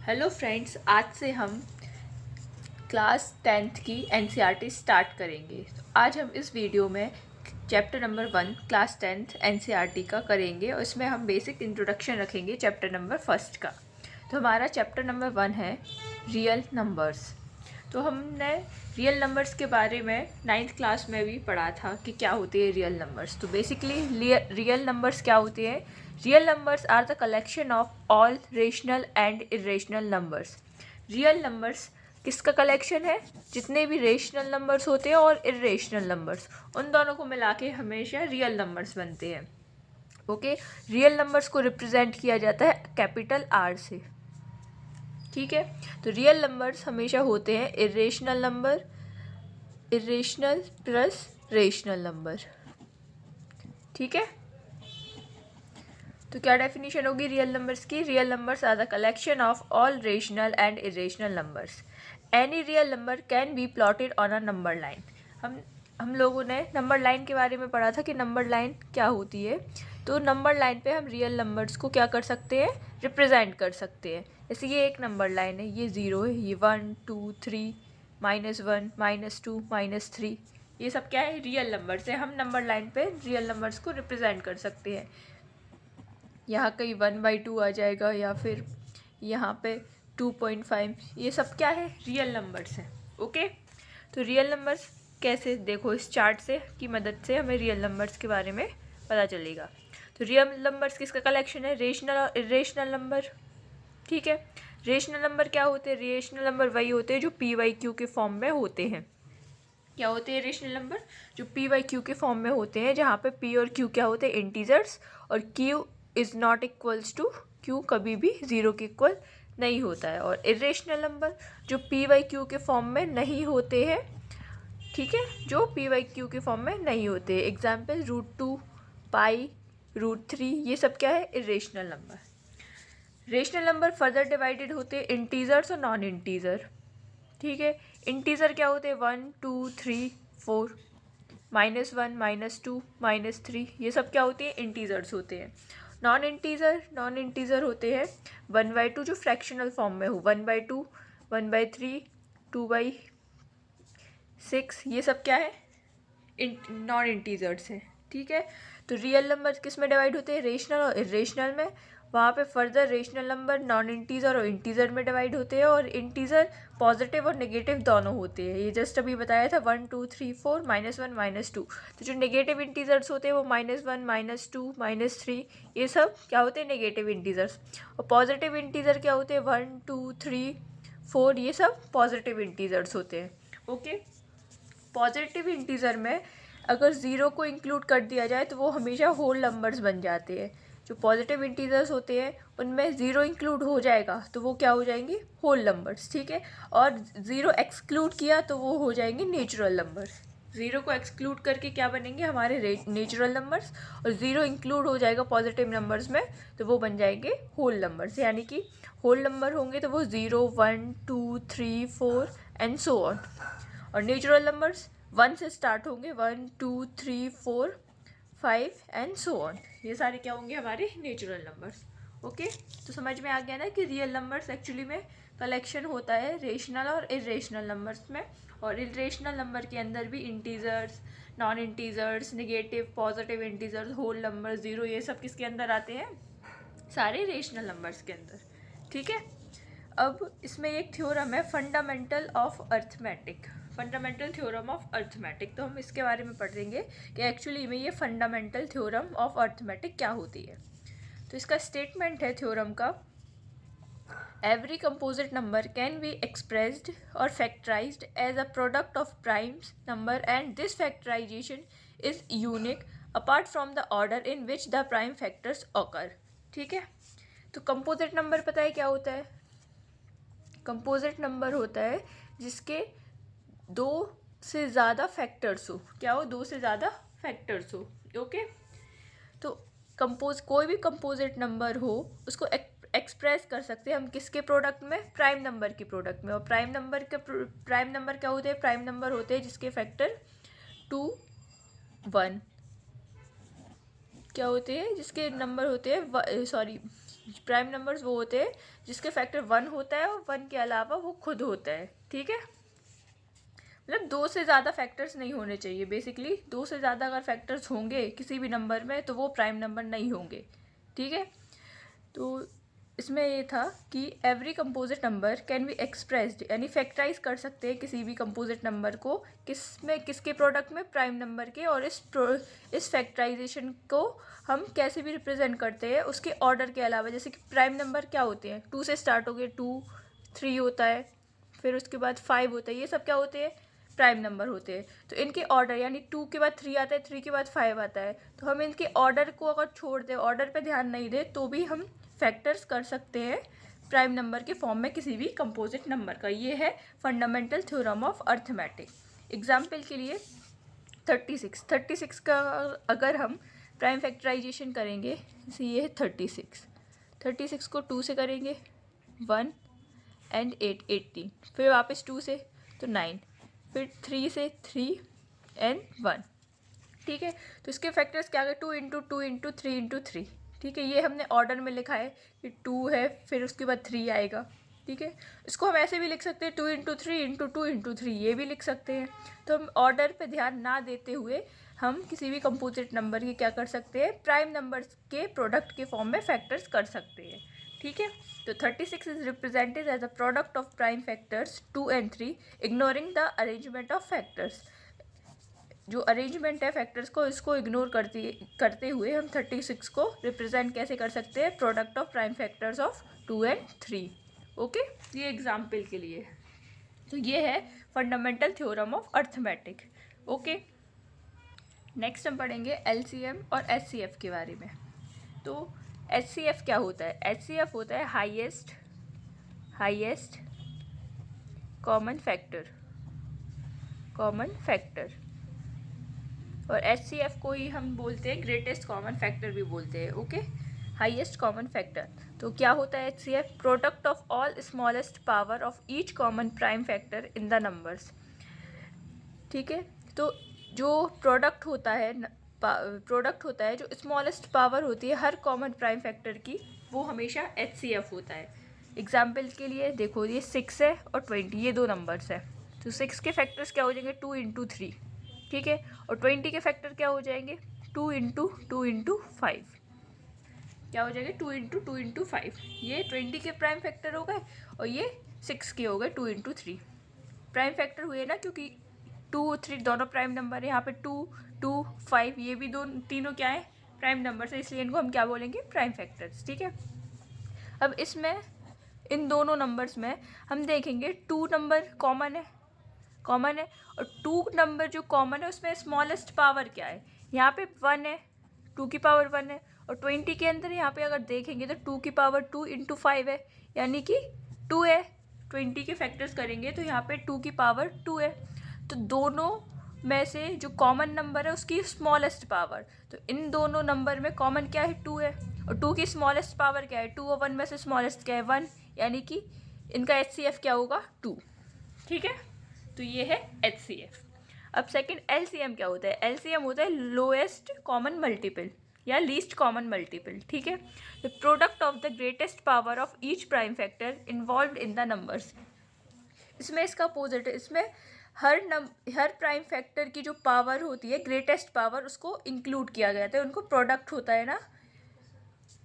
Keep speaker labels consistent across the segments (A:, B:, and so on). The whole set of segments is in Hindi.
A: हेलो फ्रेंड्स, आज से हम क्लास 10th की एनसीईआरटी स्टार्ट करेंगे। तो आज हम इस वीडियो में chapter number 1 class 10th NCERT का करेंगे और इसमें हम बेसिक इंट्रोडक्शन रखेंगे चैप्टर नंबर 1 का। तो हमारा चैप्टर नंबर 1 है रियल नंबर्स। तो हमने रियल नंबर्स के बारे में 9th क्लास में भी पढ़ा था कि क्या होती है रियल नंबर्स। तो बेसिकली रियल नंबर्स क्या होती है? Real numbers are the collection of all rational and irrational numbers. Real numbers किसका कलेक्शन है? जितने भी रेशनल नंबर्स होते हैं और इरेशनल नंबर्स, उन दोनों को मिला के हमेशा रियल नंबर्स बनते हैं। ओके, रियल नंबर्स को रिप्रेजेंट किया जाता है कैपिटल आर से। ठीक है, तो रियल नंबर्स हमेशा होते हैं irrational number, irrational plus rational number. ठीक है, तो क्या डेफिनेशन होगी रियल नंबर्स की? Real numbers are the collection of all rational and irrational numbers. Any real number can be plotted on a number line. हम लोगों ने नंबर लाइन के बारे में पढ़ा था कि नंबर लाइन क्या होती है। तो नंबर लाइन पे हम रियल नंबर्स को क्या कर सकते हैं? रिप्रेजेंट कर सकते हैं। जैसे ये एक नंबर लाइन है, ये 0 है, ये 1 2 3 -1 -2 -3, ये सब क्या है? रियल नंबर्स है। हम नंबर लाइन पे रियल नंबर्स को रिप्रेजेंट कर सकते हैं। यहाँ कहीं 1/2 आ जाएगा या फिर यहाँ पे 2.5, ये सब क्या है? रियल नंबर्स हैं। ओके, तो रियल नंबर्स कैसे? देखो इस चार्ट से की मदद से हमें रियल नंबर्स के बारे में पता चलेगा। तो रियल नंबर्स किसका कलेक्शन है? रेशनल और इरेशनल नंबर। ठीक है, रेशनल नंबर क्या होते हैं? रेशनल नंबर वही होते हैं जो PYQ के फॉर्म में होते हैं। क्या होते हैं रेशनल नंबर? जो PYQ के फॉर्म में होते हैं, जहाँ पे P और Q क्या होते हैं? इंटीजर्स, और Q is not equals to Q, कभी भी 0 के इक्वल नहीं होता है। और इरेशनल नंबर जो PYQ के फॉर्म में नहीं होते हैं। ठीक है, जो PYQ के फॉर्म में नहीं होते। एग्जाम्पल √2, पाई, √3, ये सब क्या है? Irrational number. Rational number further divided होते हैं इंटीजर्स और नॉन इंटीजर। ठीक है, इंटीजर क्या होते हैं? 1 2 3 4, -1 -2 -3, ये सब क्या होते हैं? इंटीजर्स होते हैं। नॉन इंटीजर होते हैं 1/2 जो फ्रैक्शनल फॉर्म में हो, 1/2 1/3 2/6, ये सब क्या है? नॉन इंटीजर्स हैं। ठीक है, तो रियल नंबर किस में डिवाइड होते हैं? रेशनल और इरेशनल में। वहाँ पे further rational number non integer और इंटीजर में डिवाइड होते हैं, और इंटीजर पॉजिटिव और नेगेटिव दोनों होते हैं। ये जस्ट अभी बताया था 1 2 3 4 -1 -2। तो जो नेगेटिव इंटीजर्स होते हैं वो -1 -2 -3, ये सब क्या होते हैं? Negative integers. और पॉजिटिव इंटीजर क्या होते हैं? 1 2 3 4, ये सब पॉजिटिव इंटीजर्स होते हैं। ओके, पॉजिटिव इंटीजर में अगर 0 को इंक्लूड कर दिया जाए तो वो हमेशा होल नंबर्स बन जाते हैं। जो पॉजिटिव इंटीजर्स होते हैं उनमें 0 इंक्लूड हो जाएगा तो वो क्या हो जाएंगे? Whole numbers. ठीक है, और 0 एक्सक्लूड किया तो वो हो जाएंगे नेचुरल नंबर्स। 0 को एक्सक्लूड करके क्या बनेंगे? हमारे नेचुरल नंबर्स। और 0 इंक्लूड हो जाएगा पॉजिटिव नंबर्स में तो वो बन जाएंगे होल नंबर्स। यानी कि होल नंबर होंगे तो वो 0 1 2 3 4 एंड सो ऑन। और नेचुरल नंबर्स 1 से स्टार्ट होंगे, 1 2 3 4 5 एंड सो ऑन। ये सारे क्या होंगे? हमारे नेचुरल नंबर्स। ओके, तो समझ में आ गया ना कि रियल नंबर्स एक्चुअली में कलेक्शन होता है रेशनल और इरेशनल नंबर्स में। और इरेशनल नंबर के अंदर भी integers, non integers, negative, positive integers, whole number, 0, ये सब किसके अंदर आते हैं? सारे रेशनल नंबर्स के अंदर। ठीक है, अब इसमें एक थ्योरम है fundamental of arithmetic, fundamental theorem of arithmetic. तो हम इसके बारे में पढ़ेंगे कि एक्चुअली में ये फंडामेंटल थ्योरम ऑफ अर्थमेटिक क्या होती है। तो इसका स्टेटमेंट है थ्योरम का, every composite number can be expressed or factorised as a product of primes number and this factorisation is unique apart from the order in which the prime factors occur. ठीक है, तो कंपोजिट नंबर पता है क्या होता है? कंपोजिट नंबर होता है जिसके 2 से ज़्यादा फैक्टर्स हो। क्या हो? 2 से ज़्यादा फैक्टर्स हो। ओके, तो कोई भी कंपोजिट नंबर हो उसको एक्सप्रेस कर सकते हैं हम किसके प्रोडक्ट में? प्राइम नंबर के प्रोडक्ट में। और प्राइम नंबर क्या होते हैं? प्राइम नंबर होते हैं जिसके फैक्टर 2 1 क्या होते हैं? जिसके नंबर होते हैं प्राइम नंबर्स वो होते हैं जिसके फैक्टर 1 होता है और 1 के अलावा वो खुद होता है, ठीक है। मतलब 2 से ज़्यादा फैक्टर्स नहीं होने चाहिए। बेसिकली 2 से ज़्यादा अगर फैक्टर्स होंगे किसी भी नंबर में तो वो प्राइम नंबर नहीं होंगे, ठीक है। तो इसमें ये था कि every composite number can be expressed, यानी फैक्टराइज कर सकते हैं किसी भी कंपोजिट नंबर को किसके प्रोडक्ट में, प्राइम नंबर के। और इस फैक्टराइजेशन को हम कैसे भी रिप्रेजेंट करते हैं उसके ऑर्डर के अलावा। जैसे कि प्राइम नंबर क्या होते हैं, 2 से स्टार्ट हो गए, 2, 3 होता है, फिर उसके बाद 5 होता है, ये सब क्या होते हैं, प्राइम नंबर होते हैं। तो इनके ऑर्डर, यानी 2 के बाद 3 आता है, 3 के बाद 5 आता है, तो हम इनके ऑर्डर को अगर छोड़ दें, ऑर्डर पे ध्यान नहीं दें, तो भी हम फैक्टर्स कर सकते हैं प्राइम नंबर के फॉर्म में किसी भी कंपोजिट नंबर का। ये है fundamental theorem of arithmetic. Example के लिए 36 का अगर हम प्राइम फैक्टराइजेशन करेंगे, जैसे ये है 36 को 2 से करेंगे 1 एंड 8, 18, फिर वापस 2 से तो 9, फिर 3 से 3 एंड 1, ठीक है। तो इसके फैक्टर्स क्या गए, 2 इंटू 2 इंटू 3 इंटू 3, ठीक है। ये हमने ऑर्डर में लिखा है कि 2 है, फिर उसके बाद 3 आएगा, ठीक है। इसको हम ऐसे भी लिख सकते हैं 2 इंटू 3 इंटू 2 इंटू 3, ये भी लिख सकते हैं। तो हम ऑर्डर पे ध्यान ना देते हुए हम किसी भी कंपोजिट नंबर की क्या कर सकते हैं, प्राइम नंबर्स के प्रोडक्ट के फॉर्म में फैक्टर्स कर सकते हैं, ठीक है। तो 36 is represented as a product of prime factors 2 and 3 ignoring the arrangement of factors. जो अरेंजमेंट है फैक्टर्स को, इसको इग्नोर करते हुए हम 36 को रिप्रेजेंट कैसे कर सकते हैं, product of prime factors of 2 and 3, okay. ये एग्जाम्पल के लिए। तो ये है fundamental theorem of arithmetic, okay. Next हम पढ़ेंगे एलसीएम और एचसीएफ के बारे में। तो एचसीएफ क्या होता है, एचसीएफ होता है हाईएस्ट कॉमन फैक्टर, और एचसीएफ को ही हम बोलते हैं ग्रेटेस्ट कॉमन फैक्टर भी बोलते हैं, ओके। हाईएस्ट कॉमन फैक्टर तो क्या होता है HCF, product of all smallest power of each common prime factor in the numbers, ठीक है। तो जो प्रोडक्ट होता है जो स्मॉलेस्ट पावर होती है हर कॉमन प्राइम फैक्टर की, वो हमेशा एचसीएफ होता है। एग्जाम्पल के लिए देखो, ये 6 है और 20, ये दो नंबर्स है। तो 6 के फैक्टर्स क्या हो जाएंगे, 2 इंटू 3, ठीक है। और 20 के फैक्टर क्या हो जाएंगे, 2 इंटू 2 इंटू 5, क्या हो जाएंगे 2 इंटू 2 इंटू 5। ये 20 के प्राइम फैक्टर हो गए और ये 6 के हो गए 2 इंटू 3। प्राइम फैक्टर हुए ना, क्योंकि 2, 3 दोनों प्राइम नंबर है। यहाँ पे 2, 2, 5 ये भी तीनों क्या है, प्राइम नंबर है, इसलिए इनको हम क्या बोलेंगे, प्राइम फैक्टर्स, ठीक है। अब इसमें इन दोनों नंबर्स में हम देखेंगे 2 नंबर कॉमन है, और 2 नंबर जो कॉमन है उसमें स्मॉलेस्ट पावर क्या है, यहाँ पे 1 है, 2 की पावर 1 है। और 20 के अंदर यहाँ पे अगर देखेंगे तो 2 की पावर 2 इंटू 5 है, यानी कि 2 है। 20 के फैक्टर्स करेंगे तो यहाँ पे 2 की पावर 2 है। तो दोनों में से जो कॉमन नंबर है उसकी स्मॉलेस्ट पावर, तो इन दोनों नंबर में कॉमन क्या है, 2 है। और 2 की स्मॉलेस्ट पावर क्या है, 2 और 1 में से स्मॉलेस्ट क्या है, 1, यानी कि इनका एचसीएफ क्या होगा, 2, ठीक है। तो ये है एचसीएफ। अब सेकंड एलसीएम क्या होता है, एलसीएम होता है लोएस्ट कॉमन मल्टीपल या लीस्ट कॉमन मल्टीपल, ठीक है। The product of the greatest power of each prime factor involve in the numbers. इसमें इसका अपोजिट है, इसमें हर प्राइम फैक्टर की जो पावर होती है, ग्रेटेस्ट पावर, उसको इंक्लूड किया गया था, उनको प्रोडक्ट होता है ना,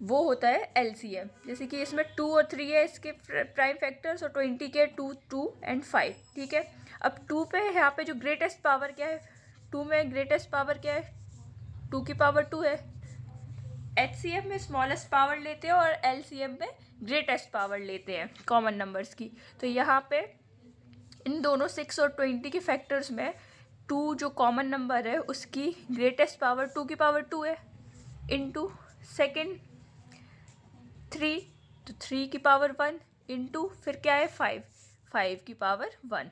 A: वो होता है एलसीएम। जैसे कि इसमें 2 और 3 है इसके प्राइम फैक्टर्स, और 20 के 2, 2 and 5, ठीक है। अब 2 पे यहाँ पे जो ग्रेटेस्ट पावर क्या है, 2 में ग्रेटेस्ट पावर क्या है, 2 की पावर 2 है। एचसीएम में स्मॉलेस्ट पावर लेते हैं और एलसीएम में ग्रेटेस्ट पावर लेते हैं कॉमन नंबर्स की। तो यहाँ पे इन दोनों 6 और 20 के फैक्टर्स में 2 जो कॉमन नंबर है उसकी ग्रेटेस्ट पावर 2 की पावर 2 है, इंटू सेकेंड 3, तो 3 की पावर 1, इंटू फिर क्या है 5 की पावर 1।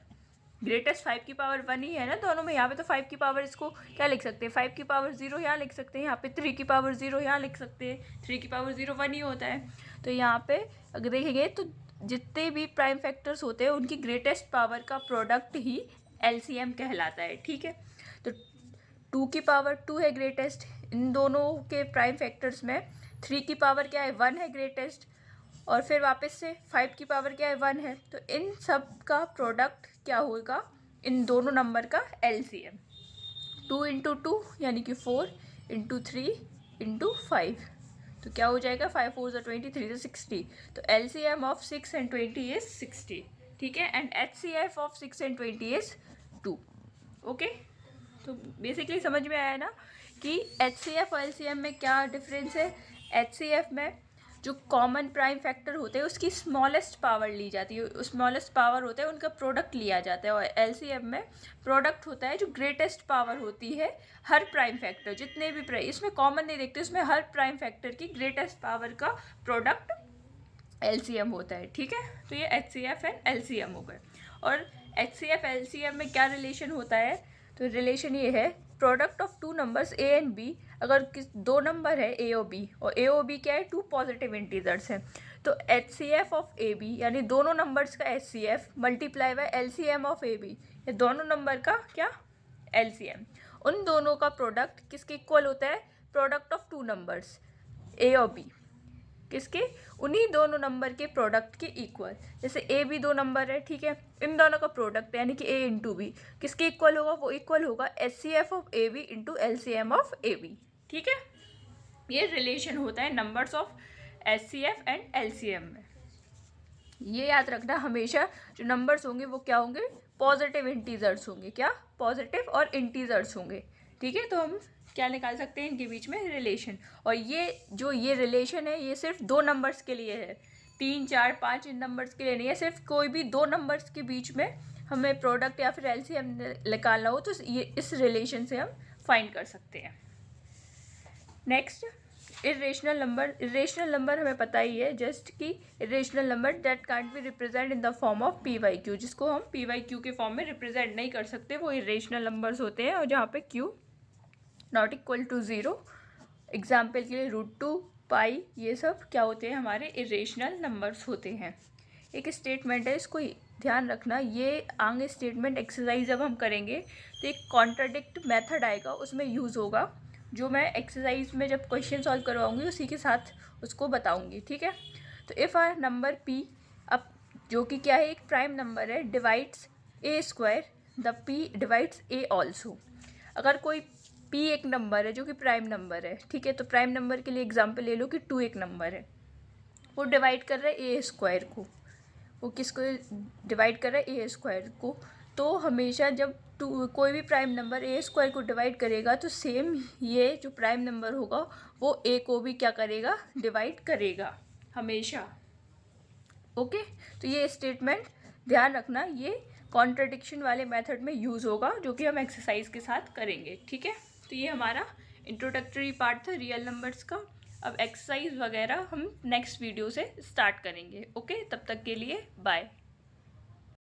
A: ग्रेटेस्ट 5 की पावर 1 ही है ना दोनों में। यहाँ पे तो 5 की पावर, इसको क्या लिख सकते हैं, 5 की पावर 0 यहाँ लिख सकते हैं, यहाँ पे 3 की पावर 0 यहाँ लिख सकते हैं, 3 की पावर 0 1 ही होता है। तो यहाँ पे अगर देखेंगे तो जितने भी प्राइम फैक्टर्स होते हैं उनकी ग्रेटेस्ट पावर का प्रोडक्ट ही एलसीएम कहलाता है, ठीक है। तो 2 की पावर 2 है ग्रेटेस्ट, इन दोनों के प्राइम फैक्टर्स में 3 की पावर क्या है 1 है ग्रेटेस्ट, और फिर वापस से 5 की पावर क्या है 1 है। तो इन सब का प्रोडक्ट क्या होगा, इन दोनों नंबर का LCM। 2 इंटू 2 यानी कि 4 इंटू 3 इंटू 5, तो क्या हो जाएगा 5 4 ज़ा 20 3 ज़ा 60। तो LCM ऑफ 6 and 20 इज 60, ठीक है। And HCF of 6 and 20 is 2। Okay, तो बेसिकली समझ में आया ना कि HCF और LCM में क्या डिफरेंस है। HCF में जो कॉमन प्राइम फैक्टर होते हैं उसकी स्मॉलेस्ट पावर ली जाती है, स्मॉलेस्ट पावर होता है उनका प्रोडक्ट लिया जाता है, और LCM में प्रोडक्ट होता है जो ग्रेटेस्ट पावर होती है हर प्राइम फैक्टर, जितने भी प्राइम, इसमें कॉमन नहीं देखते, इसमें हर प्राइम फैक्टर की ग्रेटेस्ट पावर का प्रोडक्ट LCM होता है, ठीक है। तो ये HCF एंड LCM हो गए। और HCF LCM में क्या रिलेशन होता है, तो रिलेशन ये है product of two numbers A and B, अगर दो नंबर है A और B, और A और B क्या है, टू पॉजिटिव इंटीजर्स हैं, तो HCF ऑफ AB यानी दोनों नंबर्स का HCF multiply by LCM of AB, ये दोनों नंबर का क्या LCM, उन दोनों का प्रोडक्ट किसके इक्वल होता है, product of two numbers A और B, किसके, उन्हीं दोनों नंबर के प्रोडक्ट के इक्वल। जैसे ए बी दो नंबर है, ठीक है, इन दोनों का प्रोडक्ट यानी कि A इंटू बी किसके इक्वल होगा, वो इक्वल होगा HCF of AB into LCM of AB, ठीक है। ये रिलेशन होता है numbers of HCF and LCM में। ये याद रखना हमेशा, जो नंबर्स होंगे वो क्या होंगे, पॉजिटिव इंटीजर्स होंगे, क्या पॉजिटिव और इंटीजर्स होंगे, ठीक है। तो हम क्या निकाल सकते हैं इनके बीच में रिलेशन, और ये रिलेशन है ये सिर्फ दो नंबर्स के लिए है, 3 4 5 इन नंबर्स के लिए नहीं है, सिर्फ कोई भी दो नंबर्स के बीच में हमें प्रोडक्ट या फिर LCM निकालना हो तो ये इस रिलेशन से हम फाइंड कर सकते हैं। नेक्स्ट, इरेशनल नंबर हमें पता ही है जस्ट कि irrational number that can't be represent in the form of PYQ, जिसको हम PYQ के फॉर्म में रिप्रेजेंट नहीं कर सकते, वो इरेशनल नंबर्स होते हैं, और जहाँ पे Q not equal to 0, example के लिए √2 पाई, ये सब क्या होते हैं, हमारे इरेशनल नंबर्स होते हैं। एक स्टेटमेंट है, इसको ध्यान रखना, ये आगे स्टेटमेंट एक्सरसाइज जब हम करेंगे तो एक कॉन्ट्राडिक्ट मेथड आएगा, उसमें यूज़ होगा, जो मैं एक्सरसाइज में जब क्वेश्चन सॉल्व करवाऊंगी उसी के साथ उसको बताऊंगी, ठीक है। तो इफ़ आ नंबर P, अब जो कि क्या है, एक प्राइम नंबर है, divides A², the P divides A also. अगर कोई P एक नंबर है जो कि प्राइम नंबर है, ठीक है, तो प्राइम नंबर के लिए एग्जांपल ले लो कि 2 एक नंबर है, वो डिवाइड कर रहा है A² को, वो किसको डिवाइड कर रहा है A² को, तो हमेशा जब कोई भी प्राइम नंबर A² को डिवाइड करेगा तो सेम ये जो प्राइम नंबर होगा वो A को भी क्या करेगा, डिवाइड करेगा हमेशा, ओके। तो ये स्टेटमेंट ध्यान रखना, ये कॉन्ट्रडिक्शन वाले मेथड में यूज़ होगा, जो कि हम एक्सरसाइज के साथ करेंगे, ठीक है। तो ये हमारा इंट्रोडक्टरी पार्ट था रियल नंबर्स का। अब एक्सरसाइज वगैरह हम नेक्स्ट वीडियो से स्टार्ट करेंगे, ओके। तब तक के लिए बाय।